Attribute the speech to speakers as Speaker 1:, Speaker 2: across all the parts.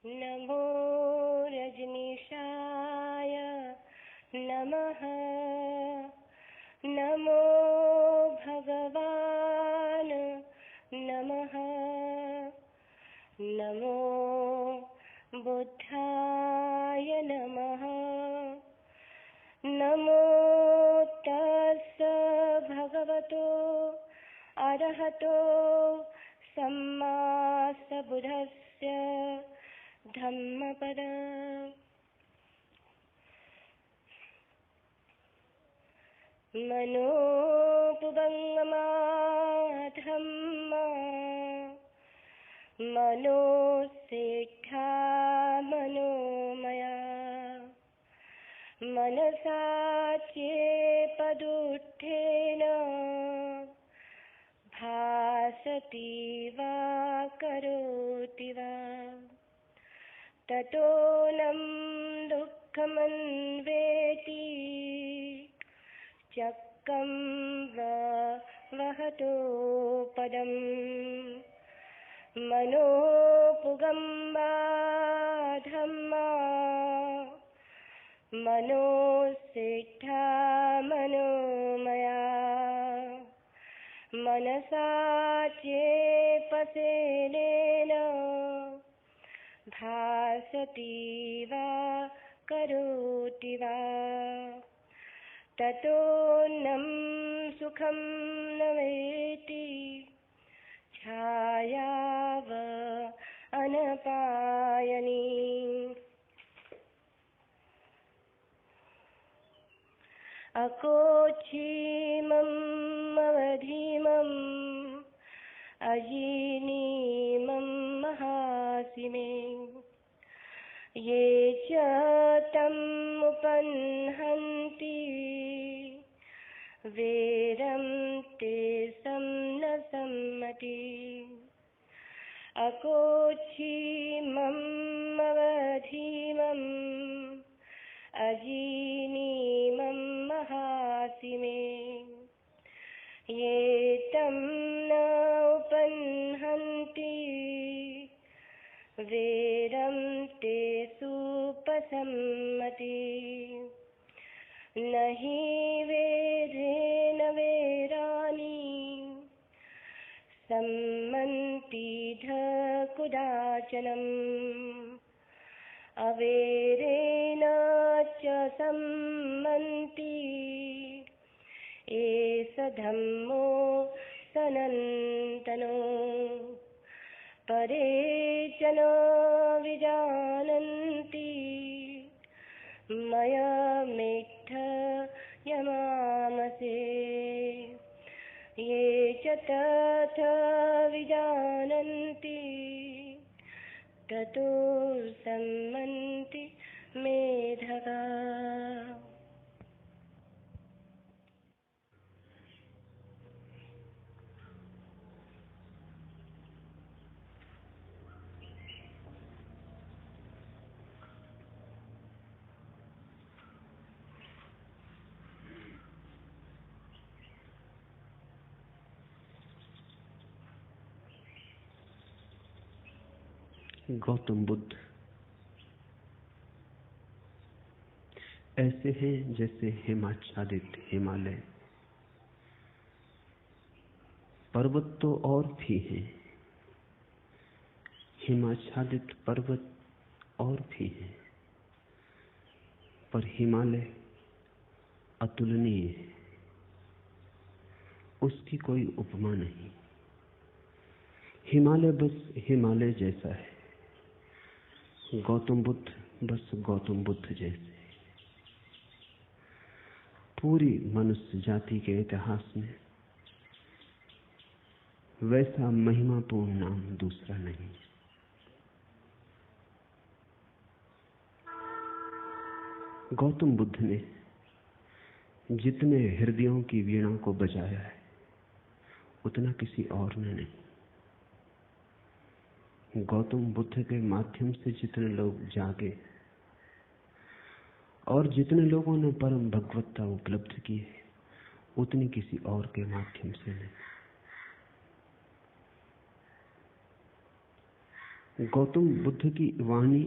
Speaker 1: नमो रजनीशाय नमः। नमो भगवान नमः। नमो बुद्धाय नमः। नमो तस् भगवतो अरहतो सम्मा सम्बुद्धस्य धम्मपद। मनोपुबंगमा धम्मा मनोसेठा मनोमया मनसा चेपदुत्थेन भासति वा करोति वा ततोऽनं दुःखमन्वेति चक्रं वहतो पदम्। मनोपुगम्बा धम्मा मनोसेठा मनोमया मनसा चेपसेनेन भासति वा करोति वा ततोऽन्नं सुखं न वेति छायाव अनपायनी। अकोच्छीमम् अवधीमम् अजीनीमं महासिमे ये च तम् उपन्हन्ति वेरं ते सं न सम्मति। अकोच्छीमम् अवधीमम् अजीनीमं महासिमे ये तं न उपन्हन्ति वेरं ते सुपसम्मति। न हि वेदेन वेराणि सम्मन्ति ध कुदाचनम् अवेरेण च सम्मन्ति एष धम्मो सनातनो। परे च न विजानन्ति मयमेत्थयमामसे ये च तथा विजानन्ति ततो सम्मन्ति मेधगा।
Speaker 2: गौतम बुद्ध ऐसे हैं जैसे हिमाच्छादित हिमालय। पर्वत तो और भी हैं, हिमाच्छादित पर्वत और भी हैं, पर हिमालय अतुलनीय है, उसकी कोई उपमा नहीं। हिमालय बस हिमालय जैसा है, गौतम बुद्ध बस गौतम बुद्ध जैसे। पूरी मनुष्य जाति के इतिहास में वैसा महिमापूर्ण नाम दूसरा नहीं। गौतम बुद्ध ने जितने हृदयों की वीणा को बजाया है उतना किसी और ने नहीं। गौतम बुद्ध के माध्यम से जितने लोग जागे और जितने लोगों ने परम भगवत्ता उपलब्ध की है उतनी किसी और के माध्यम से नहीं। गौतम बुद्ध की वाणी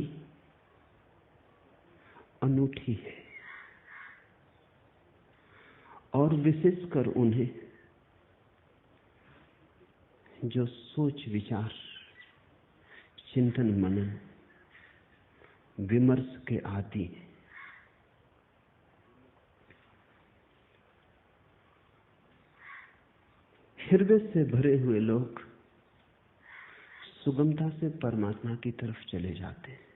Speaker 2: अनूठी है और विशेषकर उन्हें जो सोच विचार, चिंतन मनन, विमर्श के आदी हैं। हृदय से भरे हुए लोग सुगमता से परमात्मा की तरफ चले जाते हैं,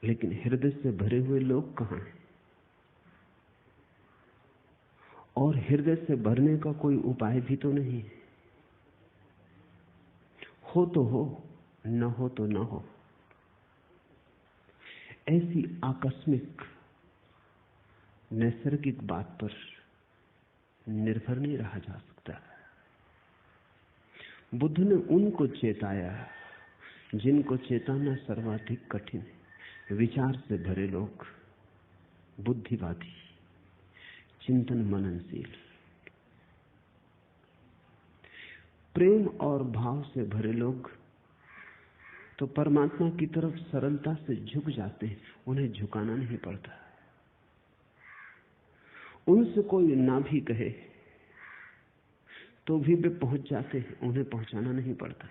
Speaker 2: लेकिन हृदय से भरे हुए लोग कहां हैं? और हृदय से भरने का कोई उपाय भी तो नहीं है। हो तो हो, न हो तो न हो। ऐसी आकस्मिक नैसर्गिक बात पर निर्भर नहीं रहा जा सकता। बुद्ध ने उनको चेताया जिनको चेताना सर्वाधिक कठिन है। विचार से भरे लोग, बुद्धिवादी, चिंतन मननशील, प्रेम और भाव से भरे लोग तो परमात्मा की तरफ सरलता से झुक जाते हैं। उन्हें झुकाना नहीं पड़ता। उनसे कोई ना भी कहे तो भी वे पहुंच जाते हैं, उन्हें पहुंचाना नहीं पड़ता।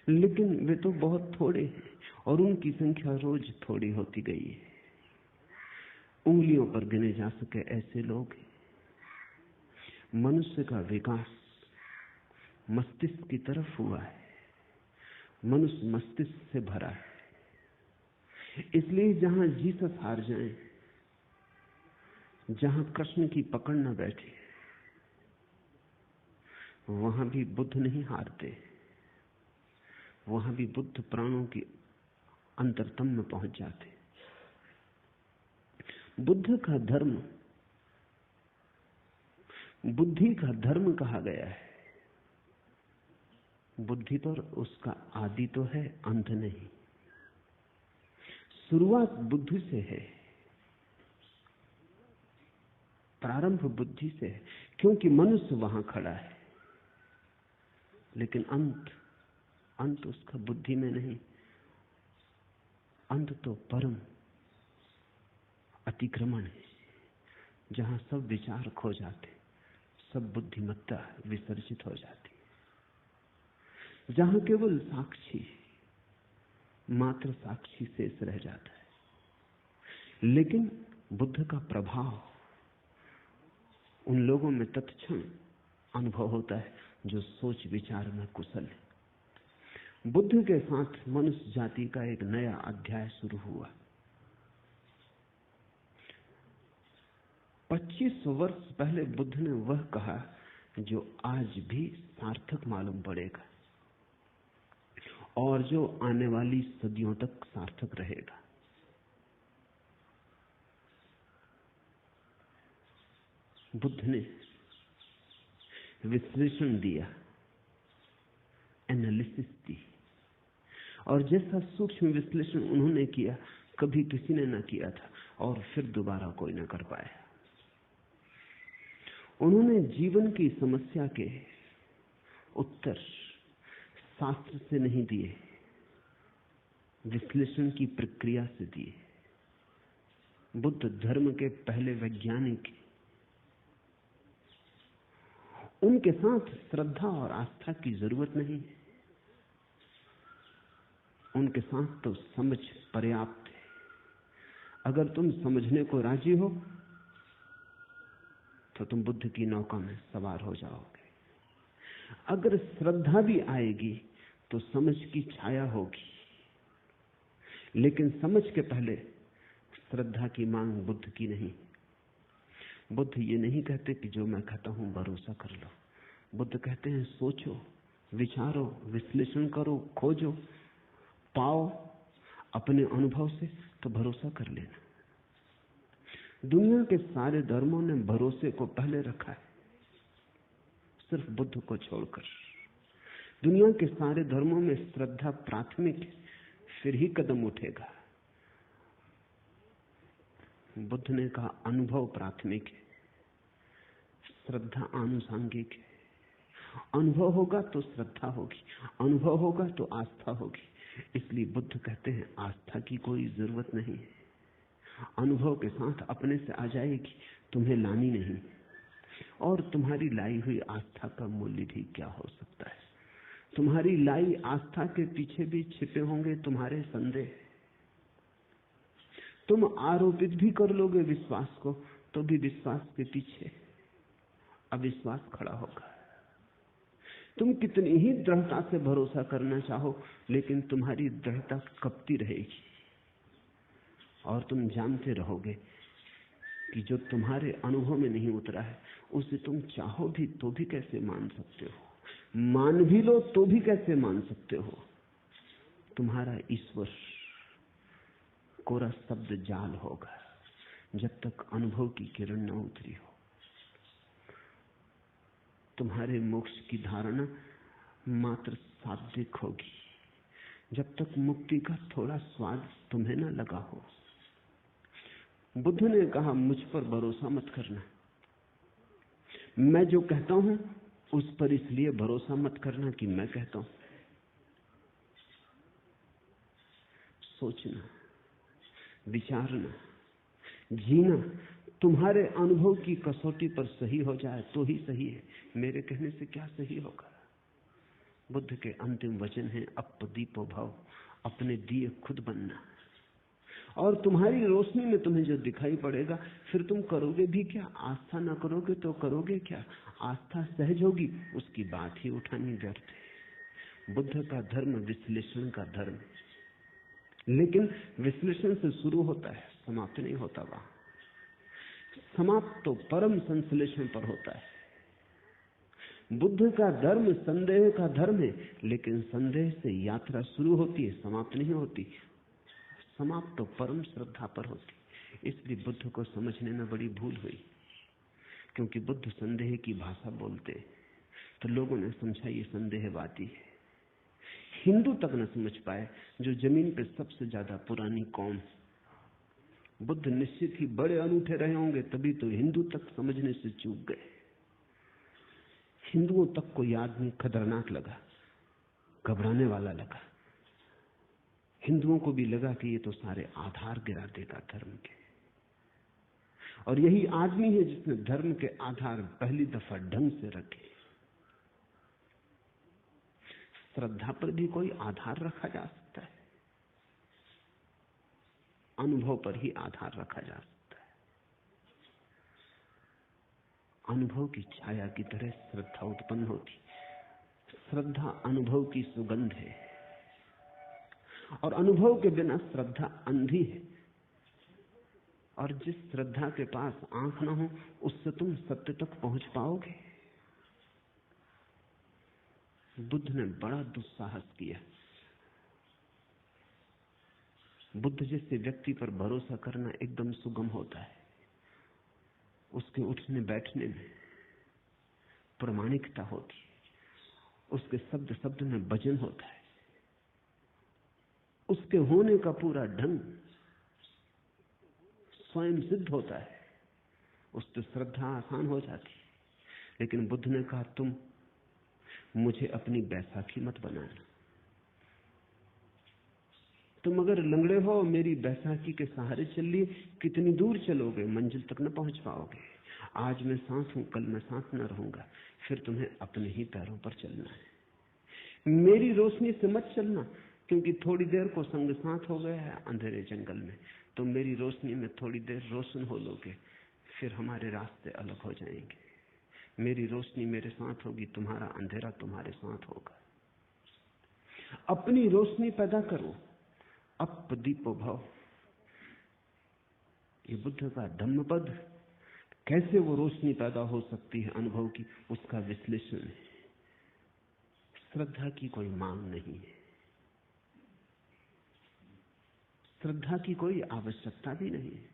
Speaker 2: लेकिन वे तो बहुत थोड़े हैं और उनकी संख्या रोज थोड़ी होती गई है। उंगलियों पर गिने जा सके ऐसे लोग हैं। मनुष्य का विकास मस्तिष्क की तरफ हुआ है। मनुष्य मस्तिष्क से भरा है। इसलिए जहां जीसस हार जाए, जहां कृष्ण की पकड़ न बैठे, वहां भी बुद्ध नहीं हारते। वहां भी बुद्ध प्राणों की अंतरतम में पहुंच जाते। बुद्ध का धर्म बुद्धि का धर्म कहा गया है। बुद्धि पर उसका आदि तो है, अंत नहीं। शुरुआत बुद्धि से है, प्रारंभ बुद्धि से है, क्योंकि मनुष्य वहां खड़ा है। लेकिन अंत उसका बुद्धि में नहीं। अंत तो परम अतिक्रमण है, जहां सब विचार खो जाते, सब बुद्धिमत्ता विसर्जित हो जाती, जहां केवल साक्षी, मात्र साक्षी शेष रह जाता है। लेकिन बुद्ध का प्रभाव उन लोगों में तत्क्षण अनुभव होता है जो सोच विचार में कुशल है। बुद्ध के साथ मनुष्य जाति का एक नया अध्याय शुरू हुआ। 25 वर्ष पहले बुद्ध ने वह कहा जो आज भी सार्थक मालूम पड़ेगा और जो आने वाली सदियों तक सार्थक रहेगा। बुद्ध ने विश्लेषण दिया, एनालिसिस दी, और जैसा सूक्ष्म विश्लेषण उन्होंने किया कभी किसी ने न किया था और फिर दोबारा कोई न कर पाया। उन्होंने जीवन की समस्या के उत्तर शास्त्र से नहीं दिए, विश्लेषण की प्रक्रिया से दिए। बुद्ध धर्म के पहले वैज्ञानिक, उनके साथ श्रद्धा और आस्था की जरूरत नहीं है। उनके साथ तो समझ पर्याप्त है। अगर तुम समझने को राजी हो तो तुम बुद्ध की नौका में सवार हो जाओगे। अगर श्रद्धा भी आएगी तो समझ की छाया होगी, लेकिन समझ के पहले श्रद्धा की मांग बुद्ध की नहीं। बुद्ध ये नहीं कहते कि जो मैं कहता हूं भरोसा कर लो। बुद्ध कहते हैं सोचो, विचारो, विश्लेषण करो, खोजो, पाओ अपने अनुभव से, तो भरोसा कर लेना। दुनिया के सारे धर्मों ने भरोसे को पहले रखा है, सिर्फ बुद्ध को छोड़कर। दुनिया के सारे धर्मों में श्रद्धा प्राथमिक है, फिर ही कदम उठेगा। बुद्ध ने कहा अनुभव प्राथमिक है, श्रद्धा आनुषंगिक है। अनुभव होगा तो श्रद्धा होगी, अनुभव होगा तो आस्था होगी। इसलिए बुद्ध कहते हैं आस्था की कोई जरूरत नहीं है, अनुभव के साथ अपने से आ जाएगी, तुम्हें लानी नहीं। और तुम्हारी लाई हुई आस्था का मूल्य भी क्या हो सकता है? तुम्हारी लाई आस्था के पीछे भी छिपे होंगे तुम्हारे संदेह। तुम आरोपित भी कर लोगे विश्वास को, तो भी विश्वास के पीछे अविश्वास खड़ा होगा। तुम कितनी ही दृढ़ता से भरोसा करना चाहो, लेकिन तुम्हारी दृढ़ता कपती रहेगी और तुम जानते रहोगे कि जो तुम्हारे अनुभव में नहीं उतरा है उसे तुम चाहो भी तो भी कैसे मान सकते हो, मान भी लो तो भी कैसे मान सकते हो। तुम्हारा ईश्वर कोरा शब्द जाल होगा जब तक अनुभव की किरण न उतरी हो। तुम्हारे मोक्ष की धारणा मात्र शाब्दिक होगी जब तक मुक्ति का थोड़ा स्वाद तुम्हें न लगा हो। बुद्ध ने कहा मुझ पर भरोसा मत करना, मैं जो कहता हूं उस पर इसलिए भरोसा मत करना कि मैं कहता हूं। सोचना, विचारना, जीना तुम्हारे अनुभव की कसौटी पर सही हो जाए तो ही सही है, मेरे कहने से क्या सही होगा। बुद्ध के अंतिम वचन है अपदीपो भव, अपने दिए खुद बनना। और तुम्हारी रोशनी में तुम्हें जो दिखाई पड़ेगा फिर तुम करोगे भी क्या? आस्था ना करोगे तो करोगे क्या? आस्था सहज होगी, उसकी बात ही उठानी व्यर्थ है। बुद्ध का धर्म विश्लेषण का धर्म, लेकिन विश्लेषण से शुरू होता है, समाप्त नहीं होता। वहां समाप्त तो परम संश्लेषण पर होता है। बुद्ध का धर्म संदेह का धर्म है, लेकिन संदेह से यात्रा शुरू होती है, समाप्त नहीं होती। समाप्त तो परम श्रद्धा पर होती। इसलिए बुद्ध को समझने में बड़ी भूल हुई, क्योंकि बुद्ध संदेह की भाषा बोलते तो लोगों ने समझा ये संदेहवादी है। हिंदू तक न समझ पाए, जो जमीन पे सबसे ज्यादा पुरानी कौम। बुद्ध निश्चित ही बड़े अनूठे रहे होंगे, तभी तो हिंदू तक समझने से चूक गए। हिंदुओं तक को याद नहीं, खतरनाक लगा, घबराने वाला लगा। हिंदुओं को भी लगा कि ये तो सारे आधार गिरा देगा धर्म के। और यही आदमी है जिसने धर्म के आधार पहली दफा ढंग से रखे। श्रद्धा पर भी कोई आधार रखा जा सकता है, अनुभव पर ही आधार रखा जा सकता है। अनुभव की छाया की तरह श्रद्धा उत्पन्न होती। श्रद्धा अनुभव की सुगंध है, और अनुभव के बिना श्रद्धा अंधी है। और जिस श्रद्धा के पास आंख ना हो, उससे तुम सत्य तक पहुंच पाओगे? बुद्ध ने बड़ा दुस्साहस किया। बुद्ध जैसे व्यक्ति पर भरोसा करना एकदम सुगम होता है। उसके उठने बैठने में प्रामाणिकता होती है, उसके शब्द शब्द में वजन होता है, उसके होने का पूरा ढंग स्वयं सिद्ध होता है। उससे श्रद्धा आसान हो जाती। लेकिन बुद्ध ने कहा तुम मुझे अपनी बैसाखी मत बनाना। तुम अगर लंगड़े हो, मेरी बैसाखी के सहारे चल लिए, कितनी दूर चलोगे? मंजिल तक न पहुंच पाओगे। आज मैं सांस हूं, कल मैं सांस न रहूंगा। फिर तुम्हें अपने ही पैरों पर चलना है। मेरी रोशनी से मत चलना, क्योंकि थोड़ी देर को संग साथ हो गया है अंधेरे जंगल में। तुम मेरी रोशनी में थोड़ी देर रोशन हो लोगे, फिर हमारे रास्ते अलग हो जाएंगे। मेरी रोशनी मेरे साथ होगी, तुम्हारा अंधेरा तुम्हारे साथ होगा। अपनी रोशनी पैदा करो, अपदीपो भव। ये बुद्ध का धम्मपद, कैसे वो रोशनी पैदा हो सकती है अनुभव की, उसका विश्लेषण है। श्रद्धा की कोई मांग नहीं है, श्रद्धा की कोई आवश्यकता भी नहीं है।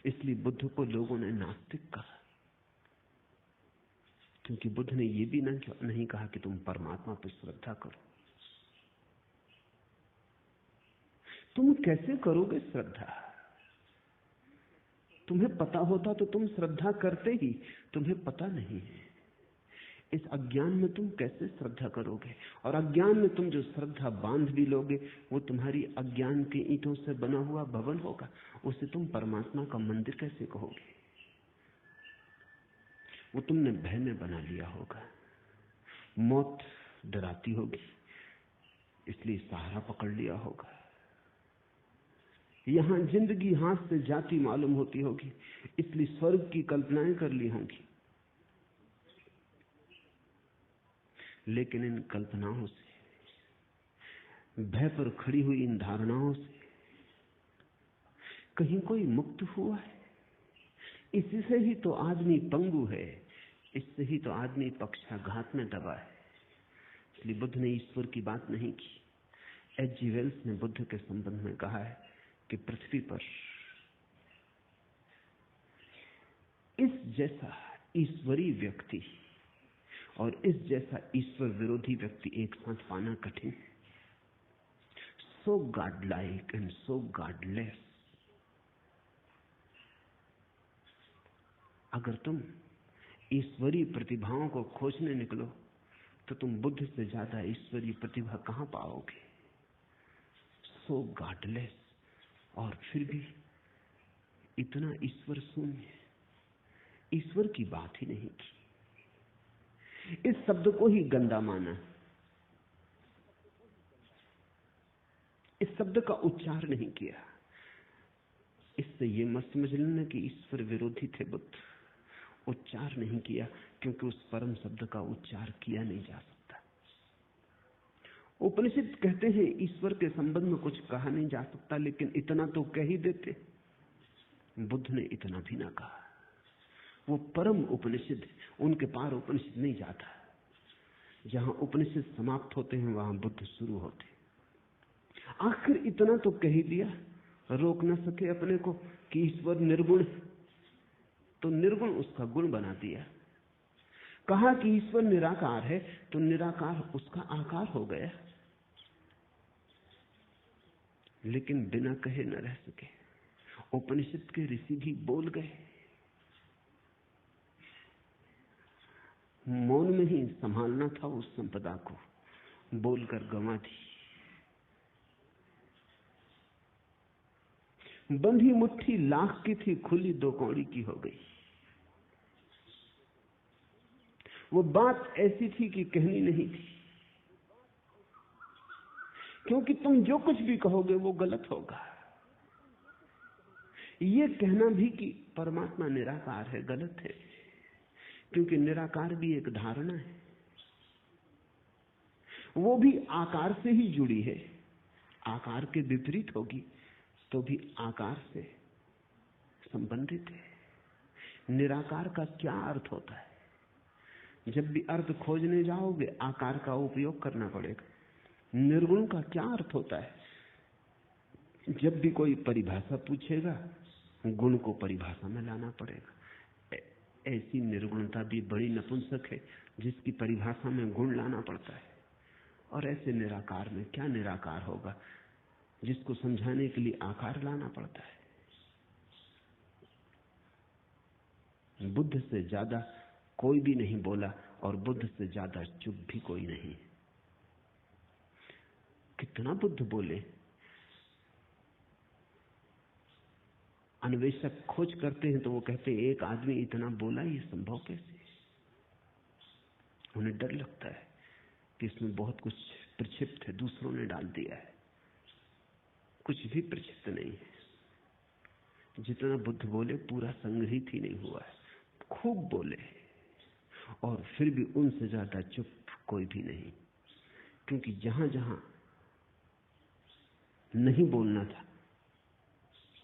Speaker 2: इसलिए बुद्ध को लोगों ने नास्तिक कहा, क्योंकि बुद्ध ने ये भी नहीं कहा कि तुम परमात्मा पर श्रद्धा करो। तुम कैसे करोगे श्रद्धा? तुम्हें पता होता तो तुम श्रद्धा करते ही, तुम्हें पता नहीं है। इस अज्ञान में तुम कैसे श्रद्धा करोगे? और अज्ञान में तुम जो श्रद्धा बांध भी लोगे, वो तुम्हारी अज्ञान के ईंटों से बना हुआ भवन होगा। उसे तुम परमात्मा का मंदिर कैसे कहोगे? वो तुमने भय में बना लिया होगा। मौत डराती होगी, इसलिए सहारा पकड़ लिया होगा। यहां जिंदगी हाथ से जाती मालूम होती होगी, इसलिए स्वर्ग की कल्पनाएं कर ली होंगी। लेकिन इन कल्पनाओं से, भय पर खड़ी हुई इन धारणाओं से कहीं कोई मुक्त हुआ है? इसी से ही तो आदमी पंगु है, इससे ही तो आदमी पक्षाघात में दबा है। इसलिए बुद्ध ने ईश्वर की बात नहीं की। H.G. वेल्स ने बुद्ध के संबंध में कहा है कि पृथ्वी पर इस जैसा ईश्वरीय व्यक्ति और इस जैसा ईश्वर विरोधी व्यक्ति एक साथ पाना कठिन है। So godlike and so godless. अगर तुम ईश्वरीय प्रतिभाओं को खोजने निकलो तो तुम बुद्ध से ज्यादा ईश्वरीय प्रतिभा कहां पाओगे? सो गॉडलेस, और फिर भी इतना ईश्वर शून्य, ईश्वर की बात ही नहीं की। इस शब्द को ही गंदा माना, इस शब्द का उच्चार नहीं किया। इससे ये मत समझ लेना कि ईश्वर विरोधी थे बुद्ध। उच्चार नहीं किया क्योंकि उस परम शब्द का उच्चार किया नहीं जा सकता। उपनिषद कहते हैं ईश्वर के संबंध में कुछ कहा नहीं जा सकता, लेकिन इतना तो कह ही देते। बुद्ध ने इतना भी ना कहा। वो परम उपनिषद, उनके पार उपनिषद नहीं जाता। जहां उपनिषद समाप्त होते हैं वहां बुद्ध शुरू होते। आखिर इतना तो कह ही दिया, रोक न सके अपने को कि ईश्वर निर्गुण, तो निर्गुण उसका गुण बना दिया। कहा कि ईश्वर निराकार है, तो निराकार उसका आकार हो गया। लेकिन बिना कहे न रह सके। उपनिषद के ऋषि भी बोल गए, मौन में ही संभालना था उस संपदा को, बोलकर गंवा दी। बंधी मुट्ठी लाख की थी, खुली दो कौड़ी की हो गई। वो बात ऐसी थी कि कहनी नहीं थी, क्योंकि तुम जो कुछ भी कहोगे वो गलत होगा। ये कहना भी कि परमात्मा निराकार है गलत है, क्योंकि निराकार भी एक धारणा है। वो भी आकार से ही जुड़ी है। आकार के विपरीत होगी तो भी आकार से संबंधित है। निराकार का क्या अर्थ होता है? जब भी अर्थ खोजने जाओगे आकार का उपयोग करना पड़ेगा। निर्गुण का क्या अर्थ होता है? जब भी कोई परिभाषा पूछेगा गुण को परिभाषा में लाना पड़ेगा। ऐसी निर्गुणता भी बड़ी नपुंसक है जिसकी परिभाषा में गुण लाना पड़ता है। और ऐसे निराकार में क्या निराकार होगा जिसको समझाने के लिए आकार लाना पड़ता है? बुद्ध से ज्यादा कोई भी नहीं बोला और बुद्ध से ज्यादा चुप भी कोई नहीं। कितना बुद्ध बोले? अन्वेषक खोज करते हैं तो वो कहते हैं एक आदमी इतना बोला, ये संभव कैसे? उन्हें डर लगता है कि इसमें बहुत कुछ प्रक्षिप्त है, दूसरों ने डाल दिया है। कुछ भी प्रक्षिप्त नहीं है। जितना बुद्ध बोले पूरा संग्रहित ही नहीं हुआ है। खूब बोले और फिर भी उनसे ज्यादा चुप कोई भी नहीं, क्योंकि जहां जहां नहीं बोलना था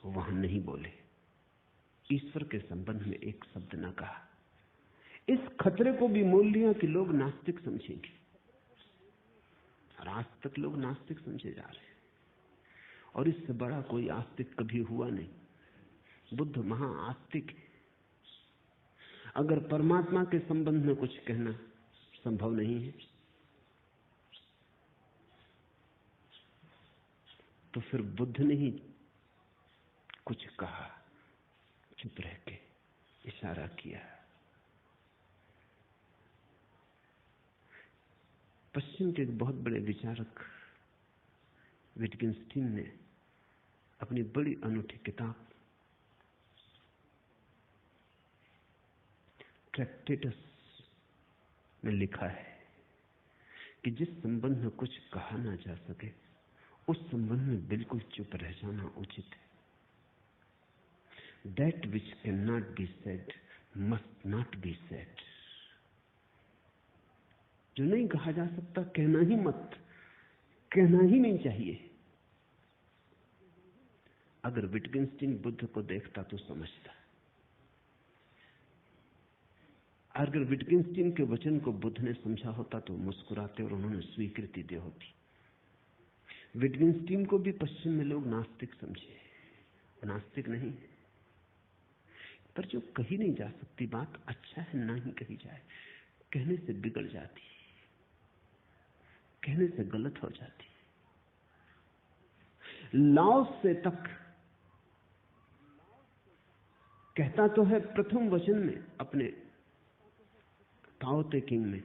Speaker 2: वहां नहीं बोले। ईश्वर के संबंध में एक शब्द न कहा। इस खतरे को भी मोल लिया कि लोग नास्तिक समझेंगे, और आज तक लोग नास्तिक समझे जा रहे हैं। और इससे बड़ा कोई आस्तिक कभी हुआ नहीं। बुद्ध महाआस्तिक है। अगर परमात्मा के संबंध में कुछ कहना संभव नहीं है तो फिर बुद्ध ने ही कुछ कहा, चुप रह के इशारा किया। पश्चिम के एक बहुत बड़े विचारक विटगेंस्टीन ने अपनी बड़ी अनूठी किताब ट्रैक्टेटस में लिखा है कि जिस संबंध में कुछ कहा ना जा सके उस संबंध में बिल्कुल चुप रह जाना उचित है। That which cannot be said must not be said. जो नहीं कहा जा सकता कहना ही मत, कहना ही नहीं चाहिए। अगर विटगेंस्टीन बुद्ध को देखता तो समझता, अगर विटगेंस्टीन के वचन को बुद्ध ने समझा होता तो मुस्कुराते और उन्होंने स्वीकृति दी होती। विटगेंस्टीन को भी पश्चिम में लोग नास्तिक समझे, नास्तिक नहीं, पर जो कही नहीं जा सकती बात अच्छा है ना ही कही जाए। कहने से बिगड़ जाती, कहने से गलत हो जाती। लाओस से तक कहता तो है प्रथम वचन में अपने ताओ ते किंग में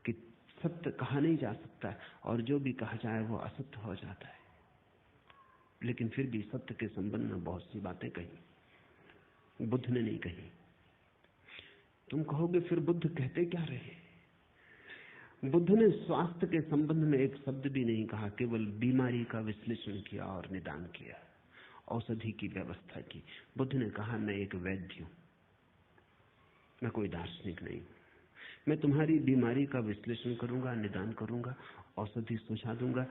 Speaker 2: कि सत्य कहा नहीं जा सकता और जो भी कहा जाए वो असत्य हो जाता है, लेकिन फिर भी सत्य के संबंध में बहुत सी बातें कही, बुद्ध ने नहीं कही। तुम कहोगे फिर बुद्ध कहते क्या रहे? बुद्ध ने स्वास्थ्य के संबंध में एक शब्द भी नहीं कहा, केवल बीमारी का विश्लेषण किया और निदान किया, औषधि की व्यवस्था की। बुद्ध ने कहा मैं एक वैद्य हूं, मैं कोई दार्शनिक नहीं हूं। मैं तुम्हारी बीमारी का विश्लेषण करूंगा, निदान करूंगा, औषधि सुझा दूंगा,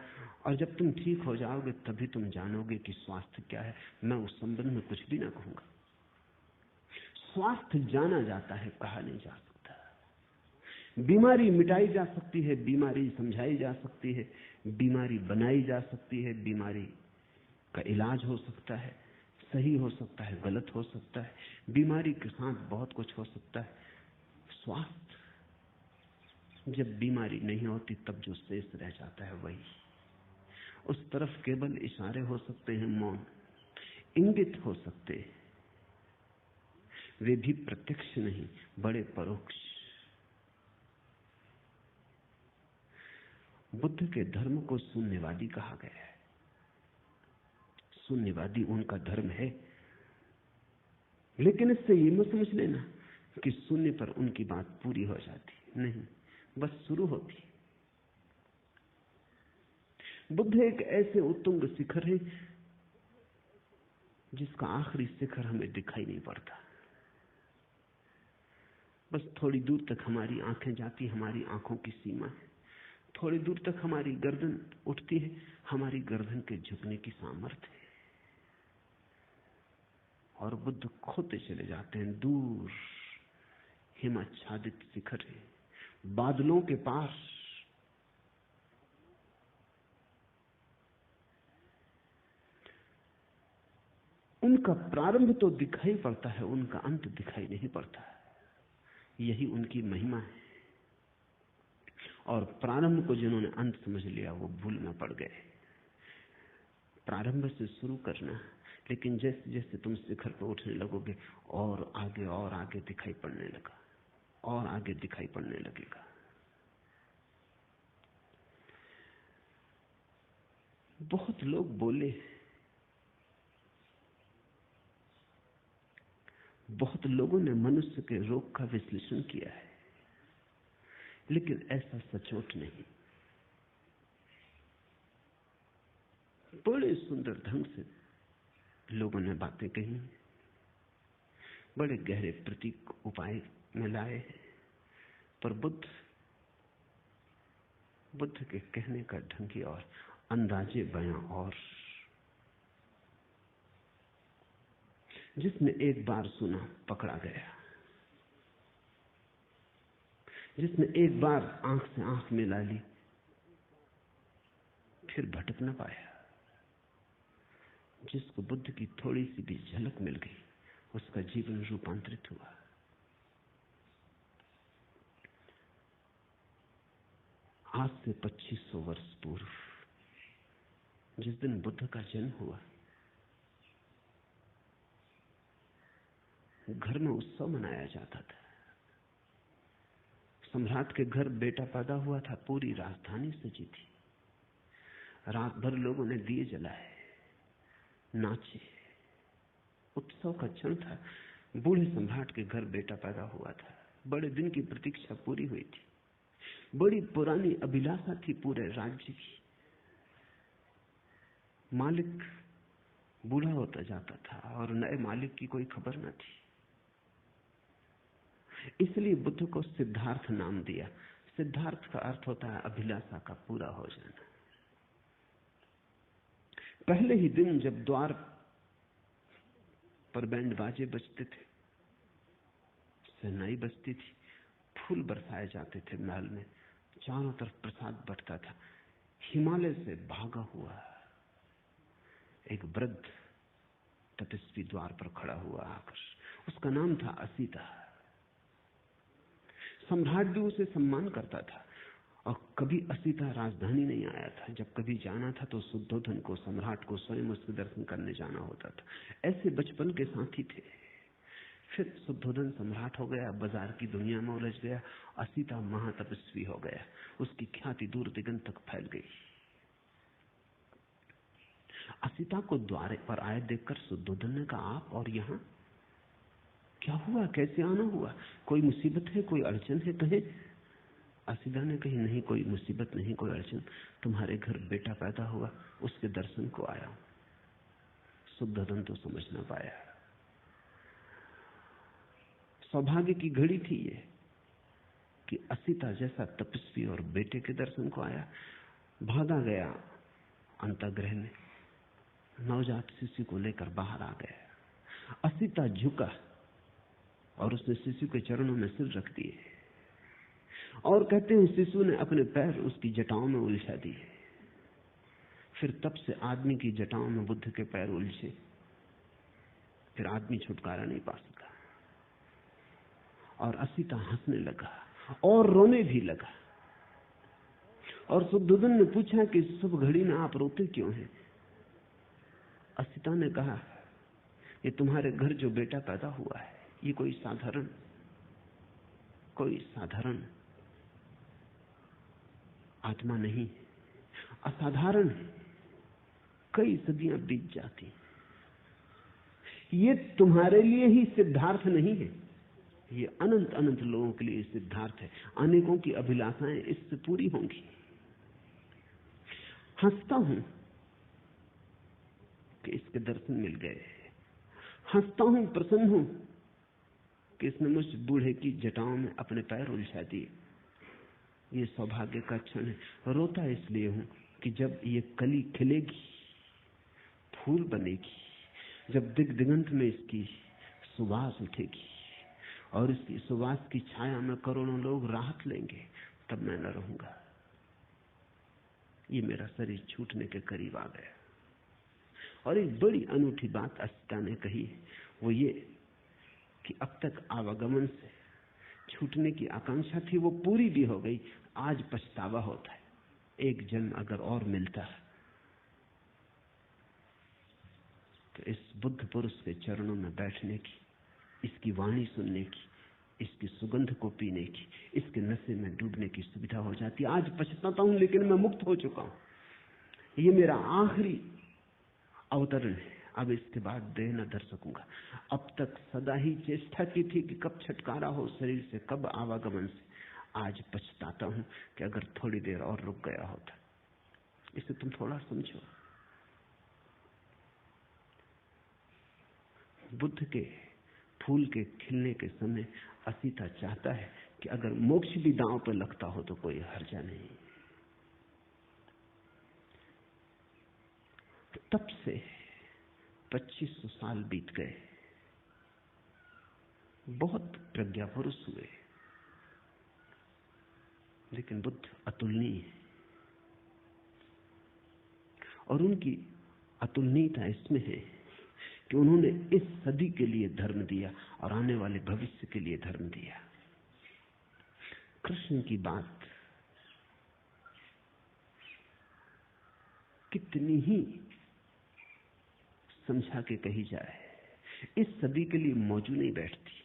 Speaker 2: और जब तुम ठीक हो जाओगे तभी तुम जानोगे कि स्वास्थ्य क्या है। मैं उस संबंध में कुछ भी ना कहूंगा। स्वास्थ्य जाना जाता है, कहा नहीं जा सकता। बीमारी मिटाई जा सकती है, बीमारी समझाई जा सकती है, बीमारी बनाई जा सकती है, बीमारी का इलाज हो सकता है, सही हो सकता है, गलत हो सकता है, बीमारी के साथ बहुत कुछ हो सकता है। स्वास्थ्य, जब बीमारी नहीं होती तब जो शेष रह जाता है वही, उस तरफ केवल इशारे हो सकते हैं, मौन इंगित हो सकते हैं, वे भी प्रत्यक्ष नहीं, बड़े परोक्ष। बुद्ध के धर्म को शून्यवादी कहा गया है। शून्यवादी उनका धर्म है, लेकिन इससे ये मत समझ लेना कि शून्य पर उनकी बात पूरी हो जाती, नहीं, बस शुरू होती। बुद्ध एक ऐसे उत्तुंग शिखर है जिसका आखिरी शिखर हमें दिखाई नहीं पड़ता। बस थोड़ी दूर तक हमारी आंखें जाती, हमारी आंखों की सीमा है। थोड़ी दूर तक हमारी गर्दन उठती है, हमारी गर्दन के झुकने की सामर्थ्य है। और बुद्ध खोते चले जाते हैं दूर, हिमाच्छादित शिखर है, बादलों के पास। उनका प्रारंभ तो दिखाई पड़ता है, उनका अंत दिखाई नहीं पड़ता। यही उनकी महिमा है। और प्रारंभ को जिन्होंने अंत समझ लिया वो भूल में पड़ गए। प्रारंभ से शुरू करना, लेकिन जैसे जैसे तुम शिखर पर उठने लगोगे और आगे दिखाई पड़ने लगा, और आगे दिखाई पड़ने लगेगा। बहुत लोग बोले, बहुत लोगों ने मनुष्य के रोग का विश्लेषण किया है, लेकिन ऐसा सचोट नहीं। बड़े सुंदर ढंग से लोगों ने बातें कही, बड़े गहरे प्रतीक उपाय में लाए, पर बुद्ध के कहने का ढंग ही और, अंदाजे बयां और। जिसने एक बार सुना पकड़ा गया, जिसने एक बार आंख से आंख मिला ली फिर भटक न पाया। जिसको बुद्ध की थोड़ी सी भी झलक मिल गई उसका जीवन रूपांतरित हुआ। आज से 2500 वर्ष पूर्व जिस दिन बुद्ध का जन्म हुआ, घर में उत्सव मनाया जाता था। सम्राट के घर बेटा पैदा हुआ था, पूरी राजधानी सजी थी, रात भर लोगों ने दिए जलाए, नाचे, उत्सव का क्षण था। बूढ़े सम्राट के घर बेटा पैदा हुआ था, बड़े दिन की प्रतीक्षा पूरी हुई थी, बड़ी पुरानी अभिलाषा थी पूरे राज्य की। मालिक बूढ़ा होता जाता था और नए मालिक की कोई खबर न थी, इसलिए बुद्ध को सिद्धार्थ नाम दिया। सिद्धार्थ का अर्थ होता है अभिलाषा का पूरा हो जाना। पहले ही दिन जब द्वार पर बैंड बाजे बजते थे, शहनाई बजती थी, फूल बरसाए जाते थे महल में, चारों तरफ प्रसाद बंटता था, हिमालय से भागा हुआ एक वृद्ध तपस्वी द्वार पर खड़ा हुआ आकर, उसका नाम था असीता। सम्राट भी उसे सम्मान करता था और कभी असीता राजधानी नहीं आया था। जब कभी जाना था तो शुद्धोधन को, सम्राट को स्वयं उसके दर्शन करने जाना होता था। ऐसे बचपन के साथी थे। फिर शुद्धोधन सम्राट हो गया, बाजार की दुनिया में उलझ गया, असीता महातपस्वी हो गया, उसकी ख्याति दूर दिगंत तक फैल गई। असीता को द्वार पर आए देखकर शुद्धोधन ने कहा, आप और यहाँ क्या हुआ, कैसे आना हुआ, कोई मुसीबत है, कोई अड़चन है? कहे असीता ने कही, नहीं कोई मुसीबत नहीं, कोई अड़चन, तुम्हारे घर बेटा पैदा हुआ, उसके दर्शन को आया हूं। शुद्धोधन तो समझ ना पाया। सौभाग्य की घड़ी थी ये कि असीता जैसा तपस्वी और बेटे के दर्शन को आया। भागा गया अंतःगृह में, नवजात शिशु को लेकर बाहर आ गया। असीता झुका और उसने शिशु के चरणों में सिर रख दिए और कहते हैं शिशु ने अपने पैर उसकी जटाओं में उलझा दिए। फिर तब से आदमी की जटाओं में बुद्ध के पैर उलझे, फिर आदमी छुटकारा नहीं पा सका। और असीता हंसने लगा और रोने भी लगा। और शुद्धोधन ने पूछा कि शुभ घड़ी में आप रोते क्यों हैं? असीता ने कहा, ये तुम्हारे घर जो बेटा पैदा हुआ है, ये कोई साधारण आत्मा नहीं, असाधारण है। कई सदियां बीत जाती, ये तुम्हारे लिए ही सिद्धार्थ नहीं है, ये अनंत अनंत लोगों के लिए सिद्धार्थ है। अनेकों की अभिलाषाएं इससे पूरी होंगी। हंसता हूं कि इसके दर्शन मिल गए, हंसता हूं, प्रसन्न हूं कि इसने मुझ बूढ़े की जटाओं में अपने पैर उलझा दिए। ये सौभाग्य का क्षण है। रोता इसलिए हूं कि जब ये कली खिलेगी, फूल बनेगी, जब दिग दिगंत में इसकी सुवास उठेगी और इसकी सुवास की छाया में करोड़ों लोग राहत लेंगे, तब मैं न रहूंगा। ये मेरा शरीर छूटने के करीब आ गया। और एक बड़ी अनूठी बात असीता ने कही, वो ये कि अब तक आवागमन से छूटने की आकांक्षा थी, वो पूरी भी हो गई। आज पछतावा होता है, एक जन्म अगर और मिलता तो इस बुद्ध पुरुष के चरणों में बैठने की, इसकी वाणी सुनने की, इसकी सुगंध को पीने की, इसके नशे में डूबने की सुविधा हो जाती। आज पछताता हूं, लेकिन मैं मुक्त हो चुका हूं। ये मेरा आखिरी अवतरण है, अब इसके बाद देह न धर सकूंगा। अब तक सदा ही चेष्टा की थी कि कब छुटकारा हो शरीर से, कब आवागमन से। आज पछताता हूं कि अगर थोड़ी देर और रुक गया होता। इसे तुम थोड़ा समझो। बुद्ध के फूल के खिलने के समय असीता चाहता है कि अगर मोक्ष भी दांव पर लगता हो तो कोई हर्जा नहीं। तो तब से 2500 साल बीत गए। बहुत प्रज्ञा पुरुष हुए, लेकिन बुद्ध अतुलनीय है। और उनकी अतुलनीयता इसमें है कि उन्होंने इस सदी के लिए धर्म दिया और आने वाले भविष्य के लिए धर्म दिया। कृष्ण की बात कितनी ही समझा के कही जाए, इस सदी के लिए मौजू नहीं बैठती।